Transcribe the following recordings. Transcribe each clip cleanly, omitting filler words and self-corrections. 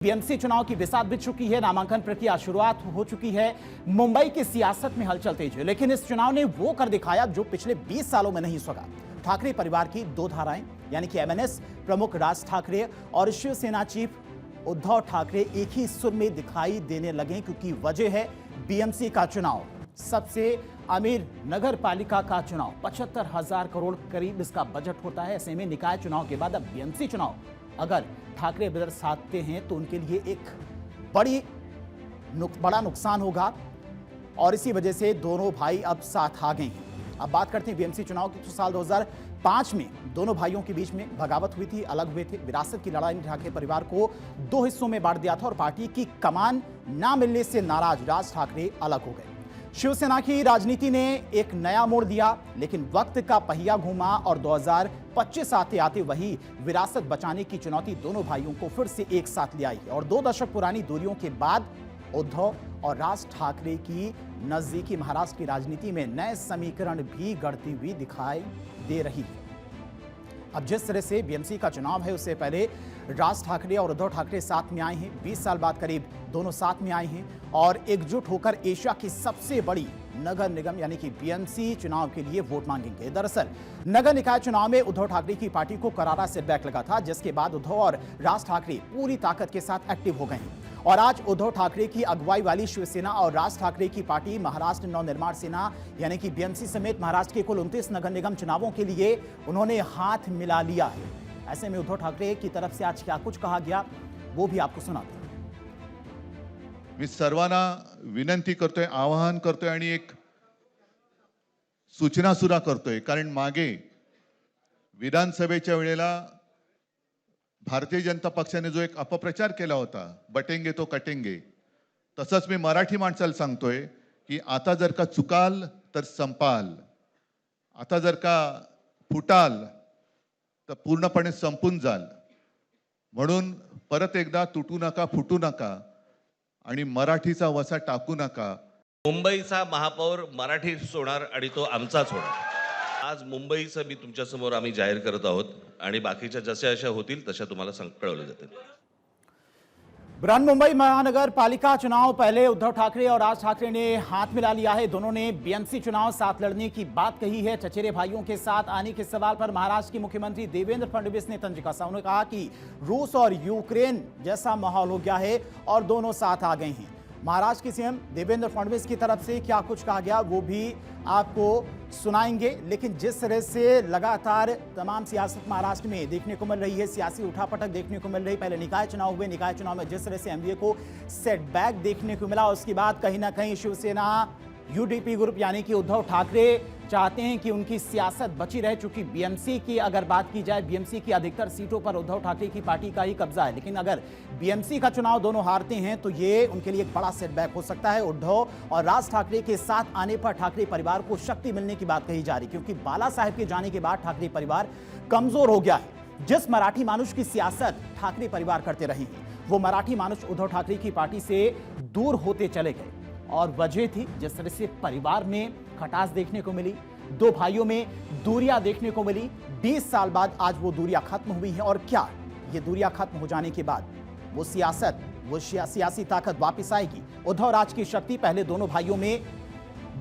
BMC चुनाव की बिसात बिछ चुकी है। नामांकन प्रक्रिया शुरुआत हो चुकी है। मुंबई की सियासत में हलचल तेज है, लेकिन इस चुनाव ने वो कर दिखाया जो पिछले 20 सालों में नहीं सका। ठाकरे परिवार की दो धाराएं यानी कि एमएनएस प्रमुख राज ठाकरे और शिवसेना चीफ उद्धव ठाकरे एक ही सुर में दिखाई देने लगे, क्योंकि वजह है बीएमसी का चुनाव। सबसे अमीर नगर पालिका का चुनाव, 75,000 करोड़ करीब इसका बजट होता है। ऐसे में निकाय चुनाव के बाद अब बीएमसी चुनाव अगर ठाकरे ब्रदर्स हारते हैं तो उनके लिए एक बड़ा नुकसान होगा, और इसी वजह से दोनों भाई अब साथ आ गए हैं। अब बात करते हैं बीएमसी चुनाव की। तो साल 2005 में दोनों भाइयों के बीच में बगावत हुई थी, अलग हुए थे। विरासत की लड़ाई ने ठाकरे परिवार को दो हिस्सों में बांट दिया था और पार्टी की कमान ना मिलने से नाराज राज ठाकरे अलग हो गए। शिवसेना की राजनीति ने एक नया मोड़ दिया, लेकिन वक्त का पहिया घूमा और 2025 आते आते वही विरासत बचाने की चुनौती दोनों भाइयों को फिर से एक साथ ले आई है। और 2 दशक पुरानी दूरियों के बाद उद्धव और राज ठाकरे की नजदीकी महाराष्ट्र की राजनीति में नए समीकरण भी गढ़ती हुई दिखाई दे रही है। अब जिस तरह से बीएमसी का चुनाव है, उससे पहले राज ठाकरे और उद्धव ठाकरे साथ में आए हैं। 20 साल बाद करीब दोनों साथ में आए हैं और एकजुट होकर एशिया की सबसे बड़ी नगर निगम यानी कि बीएमसी चुनाव के लिए वोट मांगेंगे। दरअसल नगर निकाय चुनाव में उद्धव ठाकरे की पार्टी को करारा सेटबैक लगा था, जिसके बाद उद्धव और राज ठाकरे पूरी ताकत के साथ एक्टिव हो गए हैं। और आज उद्धव ठाकरे की अगुवाई वाली शिवसेना और राज ठाकरे की पार्टी महाराष्ट्र नवनिर्माण सेना यानी कि बीएमसी समेत महाराष्ट्र के कुल 29 नगर निगम चुनावों के लिए उन्होंने हाथ मिला लिया है। ऐसे में उद्धव ठाकरे की तरफ से आज क्या कुछ कहा गया वो भी आपको सुनाते हैं। मी सर्वांना विनंती करतोय, आवाहन करतोय आणि एक सूचना सुद्धा करतोय, कारण मागे विधानसभेच्या वेळेला भारतीय जनता पक्षाने जो एक अपप्रचार केला होता, बटेंगे तो कटेंगे, तसंच मी मराठी माणसाला सांगतोय की आता जर का चुकाल तर संपाल, आता जर का फुटाल तर पूर्णपणे संपून जाल। म्हणून परत एकदा तुटू नका, फुटू नका आणि मराठीचा वसा टाकू नका। मुंबईचा महापौर मराठी होणार आणि तो आमचाच होणार। आज मुंबईचं मी तुमच्या समोर आम्ही जाहीर करत आहोत आणि बाकीच्या जशा अशा होतील तशा तुम्हाला कळवलं जातील। बृहन्मुंबई महानगर पालिका चुनाव पहले उद्धव ठाकरे और राज ठाकरे ने हाथ मिला लिया है। दोनों ने बीएमसी चुनाव साथ लड़ने की बात कही है। चचेरे भाइयों के साथ आने के सवाल पर महाराष्ट्र के मुख्यमंत्री देवेंद्र फडणवीस ने तंज कसा। उन्होंने कहा कि रूस और यूक्रेन जैसा माहौल हो गया है और दोनों साथ आ गए हैं। महाराष्ट्र के सीएम देवेंद्र फडणवीस की तरफ से क्या कुछ कहा गया वो भी आपको सुनाएंगे। लेकिन जिस तरह से लगातार तमाम सियासत महाराष्ट्र में देखने को मिल रही है, सियासी उठापटक देखने को मिल रही, पहले निकाय चुनाव हुए, निकाय चुनाव में जिस तरह से एमवीए को सेटबैक देखने को मिला, उसके बाद कहीं ना कहीं शिवसेना यूडीपी ग्रुप यानी कि उद्धव ठाकरे चाहते हैं कि उनकी सियासत बची रहे। चूंकि बीएमसी की अगर बात की जाए, बीएमसी की अधिकतर सीटों पर उद्धव ठाकरे की पार्टी का ही कब्जा है, लेकिन अगर बीएमसी का चुनाव दोनों हारते हैं तो ये उनके लिए एक बड़ा सेटबैक हो सकता है। उद्धव और राज ठाकरे के साथ आने पर ठाकरे परिवार को शक्ति मिलने की बात कही जा रही, क्योंकि बाला साहेब के जाने के बाद ठाकरे परिवार कमजोर हो गया है। जिस मराठी मानुष की सियासत ठाकरे परिवार करते रहे हैं, वो मराठी मानुष उद्धव ठाकरे की पार्टी से दूर होते चले गए। और वजह थी जिस तरह से परिवार में खटास देखने को मिली, दो भाइयों में दूरियां देखने को मिली। 20 साल बाद आज वो दूरियां खत्म हुई हैं। और क्या ये दूरियां खत्म हो जाने के बाद वो सियासत, वो सियासी ताकत वापस आएगी? उद्धव राज की शक्ति पहले दोनों भाइयों में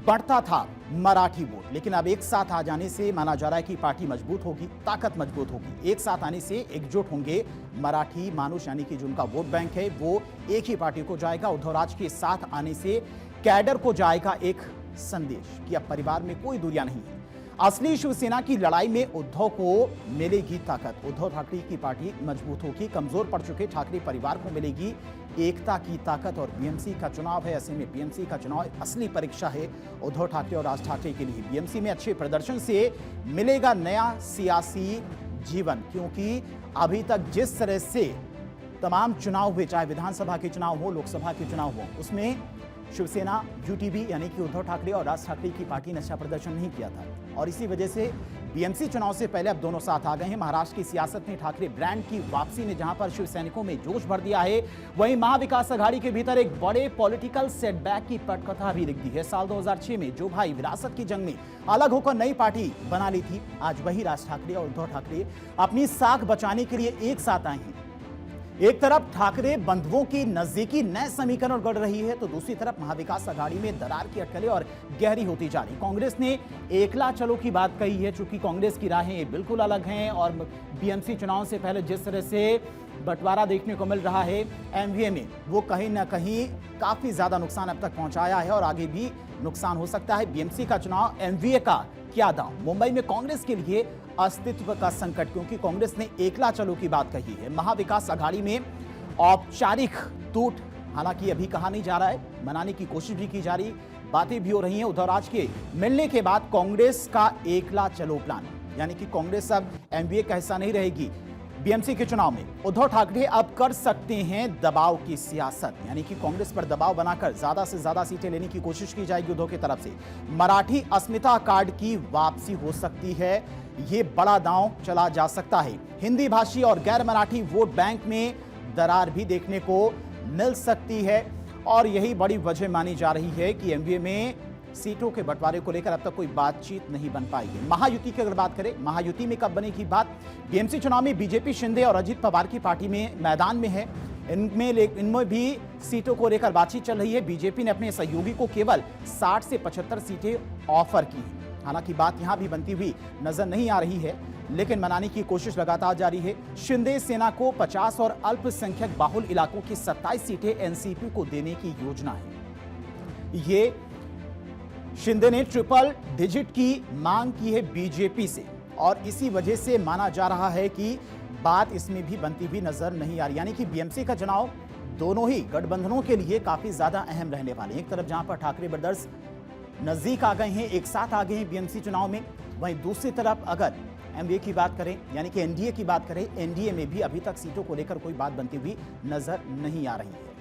बढ़ता था मराठी वोट, लेकिन अब एक साथ आ जाने से माना जा रहा है कि पार्टी मजबूत होगी, ताकत मजबूत होगी। एक साथ आने से एकजुट होंगे मराठी मानुष, यानी कि जो उनका वोट बैंक है वो एक ही पार्टी को जाएगा। उद्धव राज के साथ आने से कैडर को जाएगा एक संदेश कि अब परिवार में कोई दूरियां नहीं है। असली शिवसेना की लड़ाई में उद्धव को मिलेगी ताकत। उद्धव ठाकरे की पार्टी मजबूत होगी, कमजोर पड़ चुके ठाकरे परिवार को मिलेगी एकता की ताकत। और बीएमसी का चुनाव है, ऐसे में बीएमसी का चुनाव असली परीक्षा है उद्धव ठाकरे और राज ठाकरे के लिए। बीएमसी में अच्छे प्रदर्शन से मिलेगा नया सियासी जीवन, क्योंकि अभी तक जिस तरह से तमाम चुनाव हुए, चाहे विधानसभा के चुनाव हो, लोकसभा के चुनाव हो, उसमें शिवसेना यूटीबी यानी कि उद्धव ठाकरे और राज ठाकरे की पार्टी ने अच्छा प्रदर्शन नहीं किया था। और इसी वजह से बीएमसी चुनाव से पहले अब दोनों साथ आ गए हैं। महाराष्ट्र की सियासत में ठाकरे ब्रांड की वापसी ने जहां पर शिव सैनिकों में जोश भर दिया है, वहीं महाविकास आघाड़ी के भीतर एक बड़े पॉलिटिकल सेटबैक की पटकथा भी लिख दी है। साल 2006 में जो भाई विरासत की जंग में अलग होकर नई पार्टी बना ली थी, आज वही राज ठाकरे और उद्धव ठाकरे अपनी साख बचाने के लिए एक साथ आए हैं। एक तरफ ठाकरे बंधुओं की नजदीकी नए समीकरण गढ़ रही है तो दूसरी तरफ महाविकास आघाड़ी में दरार की अटकलें और गहरी होती जा रही। कांग्रेस ने एकला चलो की बात कही है, चूंकि कांग्रेस की राहें बिल्कुल अलग हैं और बीएमसी चुनाव से पहले जिस तरह से बंटवारा देखने को मिल रहा है एमवीए में, वो कहीं ना कहीं काफी ज्यादा नुकसान अब तक पहुंचाया है और आगे भी नुकसान हो सकता है। बीएमसी का चुनाव एमवीए का क्या दांव? मुंबई में कांग्रेस के लिए अस्तित्व का संकट, क्योंकि कांग्रेस ने एकला चलो की बात कही है। महाविकास आघाड़ी में औपचारिक टूट हालांकि अभी कहा नहीं जा रहा है, मनाने की कोशिश भी की जा रही, बातें भी हो रही हैं। उद्धव राज के मिलने के बाद कांग्रेस का एकला चलो प्लान, यानी कि कांग्रेस अब एमवीए का हिस्सा नहीं रहेगी। बीएमसी के चुनाव में उद्धव ठाकरे अब कर सकते हैं दबाव की सियासत, यानी कि कांग्रेस पर दबाव बनाकर ज्यादा से ज्यादा सीटें लेने की कोशिश की जाएगी उद्धव की तरफ से। मराठी अस्मिता कार्ड की वापसी हो सकती है, ये बड़ा दांव चला जा सकता है। हिंदी भाषी और गैर मराठी वोट बैंक में दरार भी देखने को मिल सकती है और यही बड़ी वजह मानी जा रही है कि एमवीए में सीटों के बंटवारे को लेकर अब तक कोई बातचीत नहीं बन पाई है। महायुति की अगर बात करें, महायुति में कब बनेगी बात? बीएमसी चुनाव में बीजेपी शिंदे और अजित पवार की पार्टी में मैदान में है, इनमें भी सीटों को लेकर बातचीत चल रही है। बीजेपी ने अपने सहयोगी को केवल 60 से 75 सीटें ऑफर की हैं। हालांकि बात यहां भी बनती हुई नजर नहीं आ रही है, लेकिन मनाने की कोशिश लगातार जारी है। शिंदे सेना को 50 और अल्पसंख्यक बाहुल इलाकों की 27 सीटें एनसीपी को देने की योजना है। ये शिंदे ने ट्रिपल डिजिट की मांग की है बीजेपी से और इसी वजह से माना जा रहा है कि बात इसमें भी बनती हुई नजर नहीं आ रही, यानी कि बीएमसी का चुनाव दोनों ही गठबंधनों के लिए काफी ज्यादा अहम रहने वाले हैं। एक तरफ जहां पर ठाकरे ब्रदर्स नजदीक आ गए हैं, एक साथ आ गए हैं बीएमसी चुनाव में, वहीं दूसरी तरफ अगर एमवीए की बात करें, यानी कि एनडीए की बात करें, एनडीए में भी अभी तक सीटों को लेकर कोई बात बनती हुई नजर नहीं आ रही है।